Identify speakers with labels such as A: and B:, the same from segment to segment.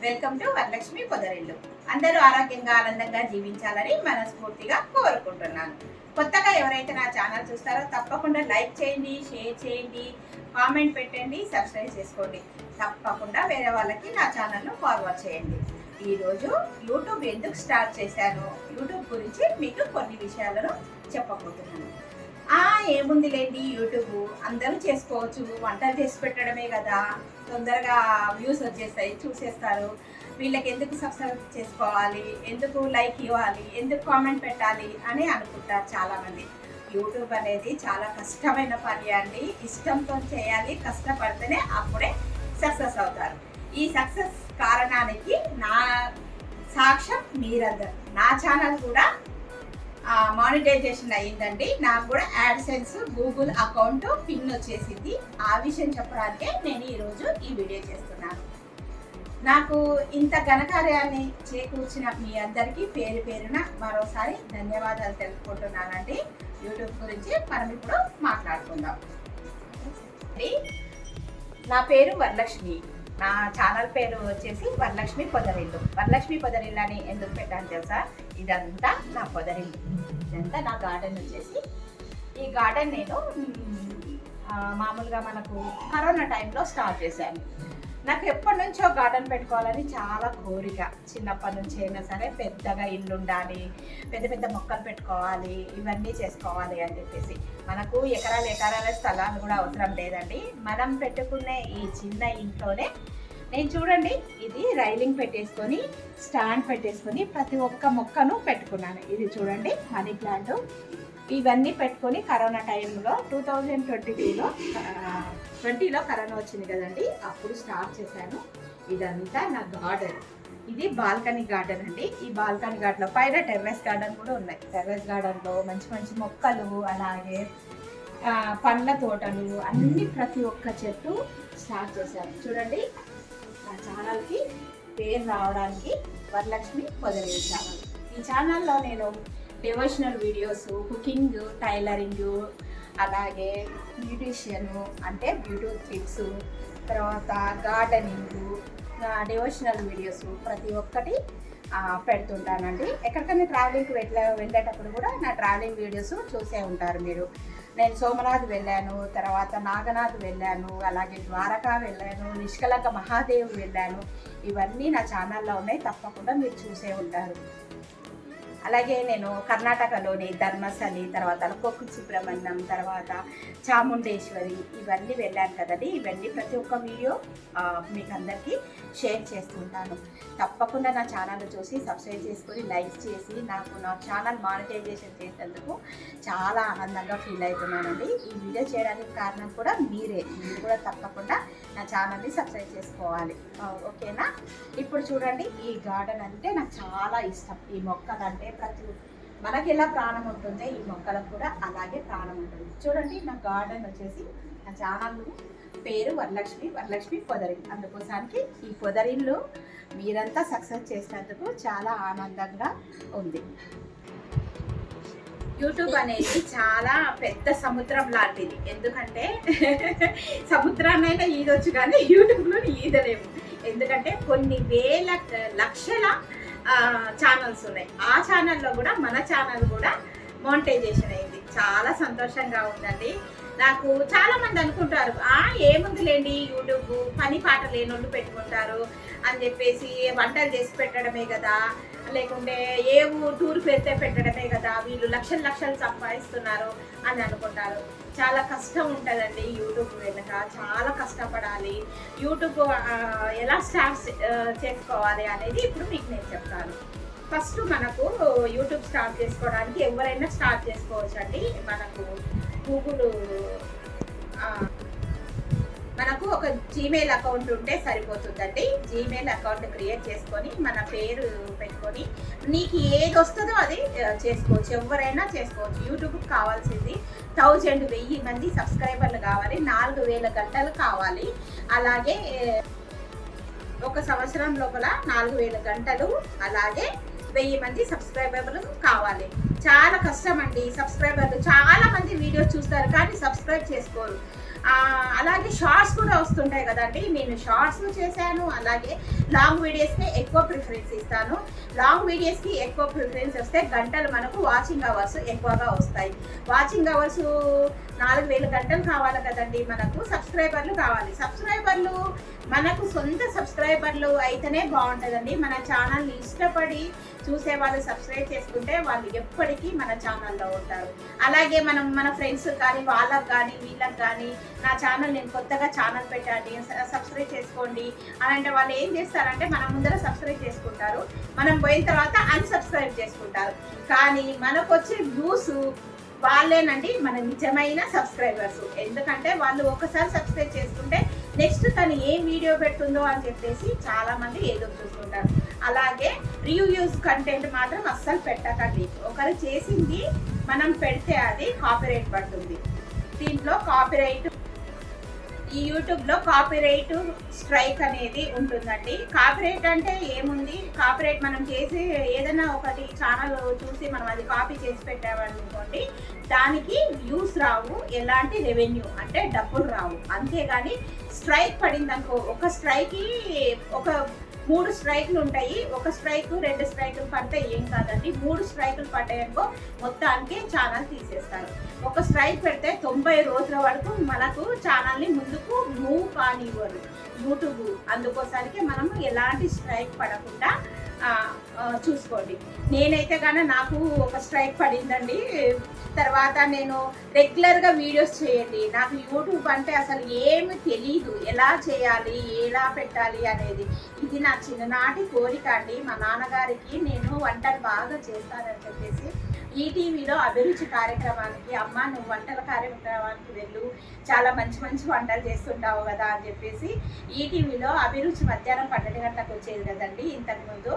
A: Welcome to Varalakshmi పొదరిల్లు. అందరూ ఆరోగ్యంగా ఆనందంగా జీవించాలని మనస్ఫూర్తిగా కోరుకుంటున్నాను. కొత్తగా ఎవరైతే నా ఛానల్ చూస్తారో తప్పకుండా లైక్ చేయండి, షేర్ చేయండి, కామెంట్ పెట్టండి, సబ్స్క్రైబ్ చేసుకోండి. తప్పకుండా వేరే వాళ్ళకి నా ఛానల్ను ఫార్వర్డ్ చేయండి. ఈరోజు యూట్యూబ్ ఎందుకు స్టార్ట్ చేశాను, యూట్యూబ్ గురించి మీకు కొన్ని విషయాలను చెప్పబోతున్నాను. ఏముంది లేండి, యూట్యూబ్ అందరూ చేసుకోవచ్చు, వంటలు చేసి పెట్టడమే కదా, తొందరగా వ్యూస్ వచ్చేస్తాయి, చూసేస్తారు. వీళ్ళకి ఎందుకు సబ్స్క్రైబ్ చేసుకోవాలి, ఎందుకు లైక్ ఇవ్వాలి, ఎందుకు కామెంట్ పెట్టాలి అని అనుకుంటారు చాలామంది. యూట్యూబ్ అనేది చాలా కష్టమైన పని అండి. ఇష్టంతో చేయాలి, కష్టపడితేనే అప్పుడే సక్సెస్ అవుతారు. ఈ సక్సెస్ కారణానికి నా సాక్ష్యం మీరందరు. నా ఛానల్ కూడా మానిటైజేషన్ అయ్యిందండి. నాకు కూడా యాడ్సెన్స్ గూగుల్ అకౌంట్ పిన్ వచ్చేసింది. ఆ విషయం చెప్పడానికే నేను ఈరోజు ఈ వీడియో చేస్తున్నాను. నాకు ఇంత ఘనకార్యాన్ని చేకూర్చిన మీ అందరికీ పేరు పేరున మరోసారి ధన్యవాదాలు తెలుపుకుంటున్నానండి. యూట్యూబ్ గురించి మనం ఇప్పుడు మాట్లాడుకుందాం. నా పేరు వరలక్ష్మి. నా ఛానల్ పేరు వచ్చేసి వరలక్ష్మి పొదరిల్లు. వరలక్ష్మి పొదరిల్లు అని ఎందుకు పెట్టాను తెలుసా? ఇదంతా నా పొదరిల్లు, ఇదంతా నా గార్డెన్ వచ్చేసి. ఈ గార్డెన్ నేను మామూలుగా మనకు కరోనా టైంలో స్టార్ట్ చేశాను. నాకు ఎప్పటి నుంచో గార్డెన్ పెట్టుకోవాలని చాలా కోరిక. చిన్నప్పటి నుంచి అయినా సరే పెద్దగా ఇల్లు ఉండాలి, పెద్ద పెద్ద మొక్కలు పెట్టుకోవాలి, ఇవన్నీ చేసుకోవాలి అని చెప్పేసి. మనకు ఎకరాల స్థలాలు కూడా అవసరం లేదండి. మనం పెట్టుకునే ఈ చిన్న ఇంట్లోనే నేను చూడండి, ఇది రైలింగ్ పెట్టేసుకొని స్టాండ్ పెట్టేసుకొని ప్రతి ఒక్క మొక్కను పెట్టుకున్నాను. ఇది చూడండి మనీ ప్లాంట్. ఇవన్నీ పెట్టుకొని కరోనా టైంలో 2020లో కరోనా వచ్చింది కదండి, అప్పుడు స్టార్ట్ చేశాను. ఇదంతా నా గార్డెన్. ఇది బాల్కనీ గార్డెన్ అండి. ఈ బాల్కనీ గార్డెన్లో పైన టెర్రస్ గార్డెన్ కూడా ఉన్నాయి. టెర్రస్ గార్డెన్లో మంచి మంచి మొక్కలు, అలాగే పండ్ల తోటలు, అన్ని ప్రతి ఒక్క చెట్టు స్టార్ట్ చేశాను. చూడండి, నా ఛానల్కి పేరు రావడానికి వరలక్ష్మి పొదరిల్లు ఛానల్. ఈ ఛానల్లో నేను డివోషనల్ వీడియోస్, కుకింగ్, టైలరింగ్, అలాగే బ్యూటీషియన్ అంటే బ్యూటీ టిప్స్, తర్వాత గార్డెనింగ్, డివోషనల్ వీడియోస్ ప్రతి ఒక్కటి పెడుతుంటానండి. ఎక్కడికైనా ట్రావెలింగ్కి వెళ్ళేటప్పుడు కూడా నా ట్రావెలింగ్ వీడియోస్ చూసే ఉంటారు మీరు. నేను సోమనాథ్ వెళ్ళాను, తర్వాత నాగనాథ్ వెళ్ళాను, అలాగే ద్వారకా వెళ్ళాను, నిష్కలంక మహాదేవ్ వెళ్ళాను. ఇవన్నీ నా ఛానల్లో ఉన్నాయి, తప్పకుండా మీరు చూసే ఉంటారు. అలాగే నేను కర్ణాటకలోని ధర్మస్థలి, తర్వాత కొక్కు సుబ్రహ్మణ్యం, తర్వాత చాముండేశ్వరి, ఇవన్నీ వెళ్ళాను కదండి. ఇవన్నీ ప్రతి ఒక్క వీడియో మీకు అందరికీ షేర్ చేస్తుంటాను. తప్పకుండా నా ఛానల్ చూసి సబ్స్క్రైబ్ చేసుకొని లైక్ చేసి నాకు నా ఛానల్ మానిటైజేషన్ చేసేందుకు చాలా ఆనందంగా ఫీల్ అవుతున్నానండి. ఈ వీడియో చేయడానికి కారణం కూడా మీరు కూడా తప్పకుండా నా ఛానల్ని సబ్స్క్రైబ్ చేసుకోవాలి, ఓకేనా? ఇప్పుడు చూడండి, ఈ గార్డెన్ అంటే నాకు చాలా ఇష్టం. ఈ మొక్కలు అంటే మనకి ఎలా ప్రాణం ఉంటుందో ఈ మొక్కలకు కూడా అలాగే ప్రాణం ఉంటుంది. చూడండి, నా గార్డెన్ వచ్చేసి నా ఛానల్ పేరు వరలక్ష్మి పొదరిల్లు. అందుకోసానికి ఈ పొదరిల్లు మీరంతా సక్సెస్ చేసినందుకు చాలా ఆనందంగా ఉంది. యూట్యూబ్ అనేది చాలా పెద్ద సముద్రం లాంటిది. ఎందుకంటే సముద్రాన్నైనా ఈదొచ్చు కానీ యూట్యూబ్లో ఈదలేము. ఎందుకంటే కొన్ని వేల లక్షల ఛానల్స్ ఉన్నాయి. ఆ ఛానల్లో కూడా మన ఛానల్ కూడా మానిటైజేషన్ అయింది. చాలా సంతోషంగా ఉందండి. నాకు చాలామంది అనుకుంటారు, ఏముంది లేండి యూట్యూబ్, పని పాట లేనోళ్ళు పెట్టుకుంటారు అని చెప్పేసి, వంటలు చేసి పెట్టడమే కదా, లేకుంటే ఏ టూర్కి వెళ్తే పెట్టడమే కదా, వీళ్ళు లక్షలు సంపాదిస్తున్నారు అని అనుకుంటారు. చాలా కష్టం ఉంటుందండి యూట్యూబ్ వెనుక, చాలా కష్టపడాలి. యూట్యూబ్ ఎలా స్టార్ట్ చేసుకోవాలి అనేది ఇప్పుడు మీకు నేను చెప్తాను. ఫస్ట్ మనకు యూట్యూబ్ స్టార్ట్ చేసుకోవడానికి ఎవరైనా స్టార్ట్ చేసుకోవచ్చు అండి. మనకు ఒక జీమెయిల్ అకౌంట్ ఉంటే సరిపోతుందండి. జీమెయిల్ అకౌంట్ క్రియేట్ చేసుకొని మన పేరు పెట్టుకొని నీకు ఏది వస్తుందో అది చేసుకోవచ్చు, ఎవరైనా చేసుకోవచ్చు. యూట్యూబ్కి కావాల్సింది 1000 మంది సబ్స్క్రైబర్లు కావాలి, 4000 గంటలు కావాలి, అలాగే 1 సంవత్సరం లోపల 4000 గంటలు, అలాగే 1000 మంది సబ్స్క్రైబర్లు కావాలి. చాలా కష్టం అండి. సబ్స్క్రైబర్లు చాలా మంది వీడియోస్ చూస్తారు కానీ సబ్స్క్రైబ్ చేసుకోరు. అలాగే షార్ట్స్ కూడా వస్తుంటాయి కదండి. నేను షార్ట్స్ చేశాను, అలాగే లాంగ్ వీడియోస్కి ఎక్కువ ప్రిఫరెన్స్ ఇస్తాను. లాంగ్ వీడియోస్కి ఎక్కువ ప్రిఫరెన్స్ వస్తే గంటలు మనకు వాచింగ్ అవర్స్ ఎక్కువగా వస్తాయి. వాచింగ్ అవర్స్ 4000 గంటలు కావాలి కదండి. మనకు సబ్స్క్రైబర్లు కావాలి. సబ్స్క్రైబర్లు మనకు సొంత సబ్స్క్రైబర్లు అయితేనే బాగుంటుందండి. మన ఛానల్ని ఇష్టపడి చూసే వాళ్ళు సబ్స్క్రైబ్ చేసుకుంటే వాళ్ళు ఎప్పటికీ మన ఛానల్లో ఉంటారు. అలాగే మనం మన ఫ్రెండ్స్ కానీ వాళ్ళకు కానీ వీళ్ళకి కానీ నా ఛానల్ నేను కొత్తగా ఛానల్ పెట్టండి, సబ్స్క్రైబ్ చేసుకోండి అని అంటే వాళ్ళు ఏం చేస్తారంటే మన ముందర సబ్స్క్రైబ్ చేసుకుంటారు, మనం పోయిన తర్వాత అన్సబ్స్క్రైబ్ చేసుకుంటారు. కానీ మనకు వచ్చే వ్యూస్ వాళ్ళేనండి మన నిజమైన సబ్స్క్రైబర్స్. ఎందుకంటే వాళ్ళు ఒక్కసారి సబ్స్క్రైబ్ చేసుకుంటే నెక్స్ట్ తను ఏం వీడియో పెడుతుందో అని చెప్పేసి చాలామంది ఏదో చూస్తుంటారు. అలాగే రివ్యూస్ కంటెంట్ మాత్రం అస్సలు పెట్టకండి. ఒకరు చేసింది మనం పెడితే అది కాపీరైట్ పడుతుంది. దీంట్లో కాపీరైట్, ఈ యూట్యూబ్లో కాపీరైట్ స్ట్రైక్ అనేది ఉంటుందండి. కాపీరైట్ అంటే ఏముంది, కాపీరైట్ మనం చేసి ఏదైనా ఒకటి ఛానల్ చూసి మనం అది కాపీ చేసి పెట్టామనుకోండి, దానికి వ్యూస్ రావు, ఎలాంటి రెవెన్యూ అంటే డబ్బులు రావు. అంతేగాని స్ట్రైక్ పడిందనుకో, ఒక స్ట్రైక్కి ఒక 3 స్ట్రైకులు ఉంటాయి. ఒక స్ట్రైక్ 2 స్ట్రైకులు పడితే ఏం కాదండి. 3 స్ట్రైకులు పడ్డాయనుకో మొత్తానికి ఛానల్ తీసేస్తారు. ఒక స్ట్రైక్ పెడితే 90 రోజుల వరకు మనకు ఛానల్ని ముందుకు మూవ్ కానివ్వరు యూట్యూబ్. అందుకోసానికి మనం ఎలాంటి స్ట్రైక్ పడకుండా చూసుకోండి. నేనైతే కానీ నాకు ఒక స్ట్రైక్ పడిందండి. తర్వాత నేను రెగ్యులర్గా వీడియోస్ చేయండి. నాకు యూట్యూబ్ అంటే అసలు ఏమి తెలీదు, ఎలా చేయాలి ఎలా పెట్టాలి అనేది. ఇది నా చిన్ననాటి కోరిక అండి. మా నాన్నగారికి నేను వంటలు బాగా చేస్తానని చెప్పేసి ఈటీవీలో అభిరుచి కార్యక్రమానికి, అమ్మ నువ్వు వంటల కార్యక్రమానికి వెళ్ళు, చాలా మంచి మంచి వంటలు చేస్తుంటావు కదా అని చెప్పేసి ఈటీవీలో అభిరుచి మధ్యాహ్నం 12 గంటలకు వచ్చేది కదండి ఇంతకుముందు.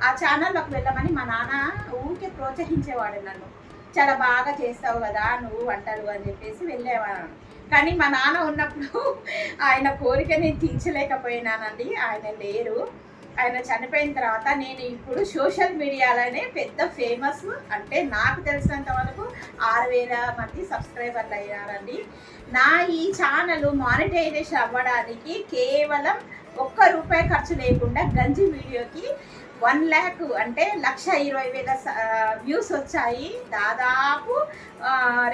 A: ఆ ఛానల్లోకి వెళ్ళమని మా నాన్న ఊరికే ప్రోత్సహించేవాడు నన్ను. చాలా బాగా చేస్తావు కదా నువ్వు వంటలు అని చెప్పేసి వెళ్ళేవాడు. కానీ మా నాన్న ఉన్నప్పుడు ఆయన కోరిక నేను తీర్చలేకపోయినానండి. ఆయన లేరు, ఆయన చనిపోయిన తర్వాత నేను ఇప్పుడు సోషల్ మీడియాలోనే పెద్ద ఫేమస్. అంటే నాకు తెలిసినంత వరకు 6000 మంది సబ్స్క్రైబర్లు అయ్యారండి. నా ఈ ఛానల్ మానిటైజేషన్ అవ్వడానికి కేవలం ₹1 ఖర్చు లేకుండా గంజి వీడియోకి 1 lakh అంటే 1,20,000 వ్యూస్ వచ్చాయి. దాదాపు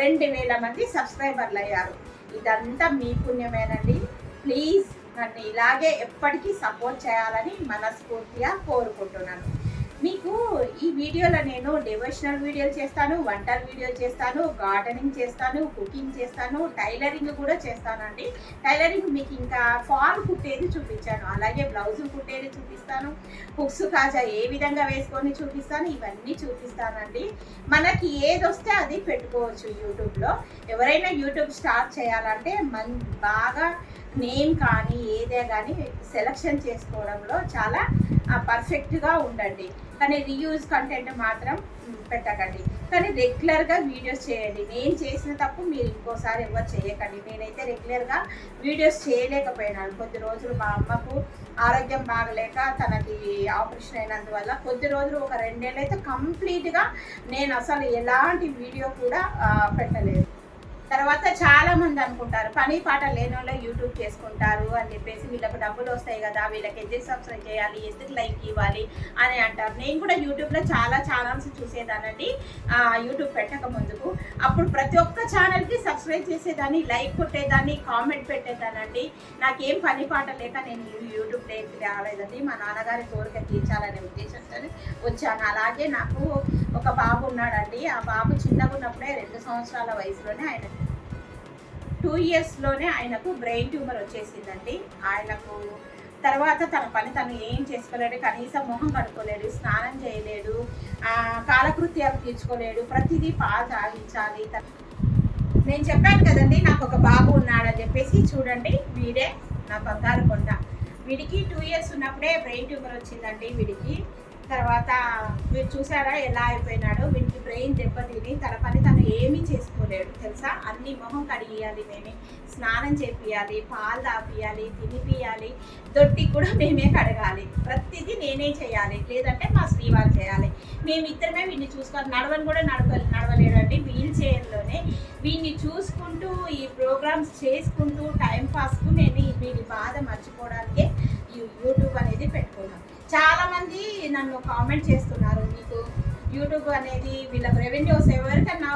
A: 2,000 మంది సబ్స్క్రైబర్లు అయ్యారు. ఇదంతా మీ పుణ్యమేనండి. ప్లీజ్ నన్ను ఇలాగే ఎప్పటికీ సపోర్ట్ చేయాలని మనస్ఫూర్తిగా కోరుకుంటున్నాను. మీకు ఈ వీడియోలో నేను డివోషనల్ వీడియోలు చేస్తాను, వంటల వీడియోలు చేస్తాను, గార్డెనింగ్ చేస్తాను, కుకింగ్ చేస్తాను, టైలరింగ్ కూడా చేస్తానండి. టైలరింగ్ మీకు ఇంకా ఫాల్ కుట్టేది చూపించాను, అలాగే బ్లౌజు కుట్టేది చూపిస్తాను, హుక్స్ కాజా ఏ విధంగా వేసుకొని చూపిస్తాను, ఇవన్నీ చూపిస్తానండి. మనకి ఏది వస్తే అది పెట్టుకోవచ్చు యూట్యూబ్లో. ఎవరైనా యూట్యూబ్ స్టార్ట్ చేయాలంటే బాగా నేమ్ కానీ ఏదే కానీ సెలెక్షన్ చేసుకోవడంలో చాలా పర్ఫెక్ట్గా ఉండండి. కానీ రీయూజ్ కంటెంట్ మాత్రం పెట్టకండి. కానీ రెగ్యులర్గా వీడియోస్ చేయండి. నేను చేసిన తప్పు మీరు ఇంకోసారి ఎవరు చేయకండి. నేనైతే రెగ్యులర్గా వీడియోస్ చేయలేకపోయినాను. కొద్ది రోజులు మా అమ్మకు ఆరోగ్యం బాగలేక తనకి ఆపరేషన్ అయినందువల్ల కొద్ది రోజులు ఒక 2 నెలలు అయితే కంప్లీట్గా నేను అసలు ఎలాంటి వీడియో కూడా పెట్టలేదు. తర్వాత చాలామంది అనుకుంటారు పని పాట లేని వాళ్ళు యూట్యూబ్ చేసుకుంటారు అని చెప్పేసి, వీళ్ళకి డబ్బులు వస్తాయి కదా, వీళ్ళకి ఎందుకు సబ్స్క్రైబ్ చేయాలి, ఎందుకు లైక్ ఇవ్వాలి అని అంటారు. నేను కూడా యూట్యూబ్లో చాలా ఛానల్స్ చూసేదానండి యూట్యూబ్ పెట్టక ముందుకు. అప్పుడు ప్రతి ఒక్క ఛానల్కి సబ్స్క్రైబ్ చేసేదాన్ని, లైక్ కొట్టేదాన్ని, కామెంట్ పెట్టేదానండి. నాకేం పని పాట లేక నేను యూట్యూబ్ లేకి రాలేదండి. మా నాన్నగారి కోరిక తీర్చాలనే ఉద్దేశంతో వచ్చాను. అలాగే నాకు ఒక బాబు ఉన్నాడండి. ఆ బాబు చిన్నగా ఉన్నప్పుడే 2 సంవత్సరాల వయసులోనే ఆయన 2 yearsలోనే ఆయనకు బ్రెయిన్ ట్యూమర్ వచ్చేసిందండి. ఆయనకు తర్వాత తన పని తను ఏం చేసుకోలేడు, కనీసం మొహం కడుక్కోలేడు, స్నానం చేయలేడు, కాలకృత్యాలు తీర్చుకోలేడు, ప్రతిదీ పాలు తాగించాలి. నేను చెప్పాను కదండి నాకు ఒక బాబు ఉన్నాడని చెప్పేసి. చూడండి వీడే నా బంగారు కొండ. వీడికి 2 years ఉన్నప్పుడే బ్రెయిన్ ట్యూమర్ వచ్చిందండి. వీడికి తర్వాత మీరు చూసారా ఎలా అయిపోయినాడో. వీడికి బ్రెయిన్ దెబ్బతిని తన పని తను ఏమీ చేసుకోలేడు తెలుసా. అన్ని మొహం కడిగియాలి మేమే, స్నానం చేపియాలి, పాలు తాపియాలి, తినిపియాలి, దొడ్డి కూడా మేమే కడగాలి, ప్రతిదీ నేనే చేయాలి, లేదంటే మా శ్రీవారు చేయాలి. మేమిద్దరమే వీడిని చూసుకోవాలి. నడవని కూడా నడవలేడండి, వీల్ చైర్లోనే. వీడిని చూసుకుంటూ ఈ ప్రోగ్రామ్స్ చేసుకుంటూ టైంపాస్కు నేను వీడి బాధ మర్చిపోవడానికే యూట్యూబ్ అనేది పెట్టుకున్నాను. చాలామంది నన్ను కామెంట్ చేస్తున్నారు, మీకు యూట్యూబ్ అనేది వీళ్ళకి రెవెన్యూస్ ఎవరికన్నా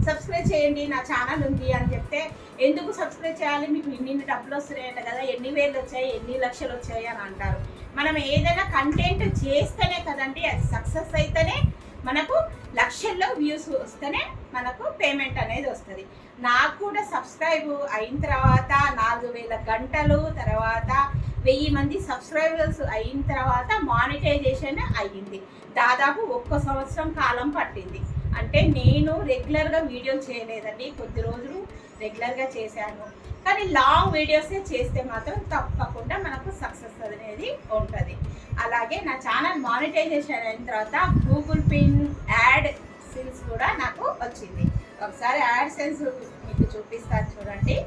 A: సబ్స్క్రైబ్ చేయండి, నా ఛానల్ ఉంది అని చెప్తే, ఎందుకు సబ్స్క్రైబ్ చేయాలి, మీకు ఇన్ని డబ్బులు వస్తున్నాయంట కదా, ఎన్ని వేలు వచ్చాయి, ఎన్ని లక్షలు వచ్చాయి అని అంటారు. మనం ఏదైనా కంటెంట్ చేస్తేనే కదండి అది సక్సెస్ అయితేనే మనకు లక్షల్లో వ్యూస్ వస్తేనే మనకు పేమెంట్ అనేది వస్తుంది. నాకు కూడా సబ్స్క్రైబ్ అయిన తర్వాత 4000 గంటలు తర్వాత 1000 మంది సబ్స్క్రైబర్స్ అయిన తర్వాత మానిటైజేషన్ అయ్యింది. దాదాపు 1 సంవత్సరం కాలం పట్టింది. అంటే నేను రెగ్యులర్గా వీడియోలు చేయలేదండి, కొద్ది రోజులు రెగ్యులర్గా చేశాను. కానీ లాంగ్ వీడియోసే చేస్తే మాత్రం తప్పకుండా మనకు సక్సెస్ అనేది ఉంటుంది. అలాగే నా ఛానల్ మానిటైజేషన్ అయిన తర్వాత గూగుల్ పిన్ యాడ్ సెన్స్ కూడా నాకు వచ్చింది. ఒకసారి యాడ్ సెన్స్ మీకు చూపిస్తాను చూడండి.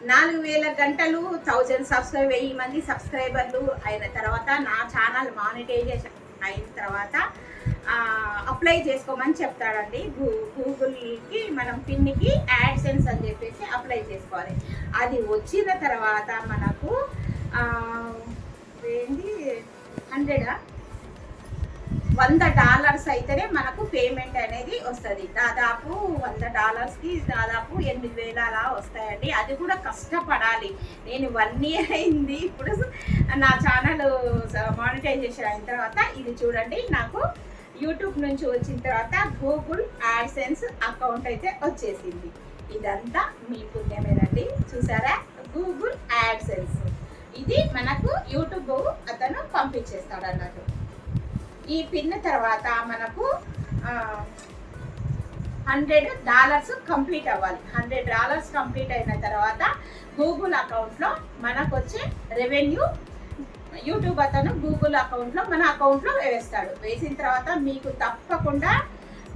A: 4000 గంటలు 1000 సబ్స్క్రైబ్ 1000 మంది సబ్స్క్రైబర్లు అయిన తర్వాత నా ఛానల్ మానిటైజేషన్ అయిన తర్వాత అప్లై చేసుకోమని చెప్తాడండి. గూగుల్కి మనం పిన్కి యాడ్ సెన్స్ అని చెప్పేసి అప్లై చేసుకోవాలి. అది వచ్చిన తర్వాత మనకు ఏంటి $100 అయితేనే మనకు పేమెంట్ అనేది వస్తుంది. దాదాపు $100కి దాదాపు 8000 అలా వస్తాయండి. అది కూడా కష్టపడాలి. నేను 1 ఇయర్ అయింది ఇప్పుడు నా ఛానల్ మానిటైజేషన్ అయిన తర్వాత. ఇది చూడండి, నాకు యూట్యూబ్ నుంచి వచ్చిన తర్వాత గూగుల్ యాడ్సెన్స్ అకౌంట్ అయితే వచ్చేసింది. ఇదంతా మీ పుణ్యమేనండి. చూసారా, గూగుల్ యాడ్సెన్స్ ఇది మనకు యూట్యూబ్ అతను పంపించేస్తాడు అన్నట్టు. ఈ పిన్ తర్వాత మనకు $100 కంప్లీట్ అవ్వాలి. $100 కంప్లీట్ అయిన తర్వాత గూగుల్ అకౌంట్లో మనకు వచ్చే రెవెన్యూ యూట్యూబ్ అతను గూగుల్ అకౌంట్లో మన అకౌంట్లో వేస్తాడు. వేసిన తర్వాత మీకు తప్పకుండా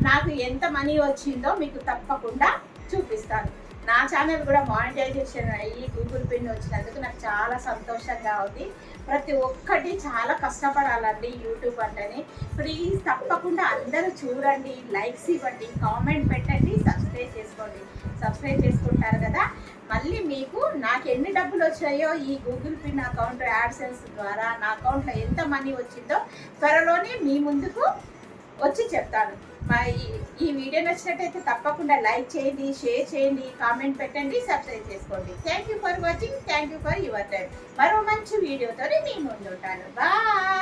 A: నాకు ఎంత మనీ వచ్చిందో మీకు తప్పకుండా చూపిస్తాను. నా ఛానల్ కూడా మానిటైజేషన్ అయ్యి గూగుల్ పిన్ వచ్చినందుకు నాకు చాలా సంతోషంగా ఉంది. ప్రతి ఒక్కటి చాలా కష్టపడాలండి యూట్యూబ్ అంటేనే. ప్లీజ్ తప్పకుండా అందరూ చూడండి, లైక్స్ ఇవ్వండి, కామెంట్ పెట్టండి, సబ్స్క్రైబ్ చేసుకోండి. సబ్స్క్రైబ్ చేసుకుంటారు కదా, మళ్ళీ మీకు నాకు ఎన్ని డబ్బులు వచ్చాయో ఈ గూగుల్ పిన్ అకౌంట్ యాడ్సెన్స్ ద్వారా నా అకౌంట్లో ఎంత మనీ వచ్చిందో త్వరలోనే మీ ముందుకు వచ్చి చెప్తాను. ఈ వీడియో నచ్చినట్టయితే తప్పకుండా లైక్ చేయండి, షేర్ చేయండి, కామెంట్ పెట్టండి, సబ్స్క్రైబ్ చేసుకోండి. Thank you for watching, thank you for your time. మరో మంచి వీడియోతో మీ ముందు ఉంటాను. బాయ్.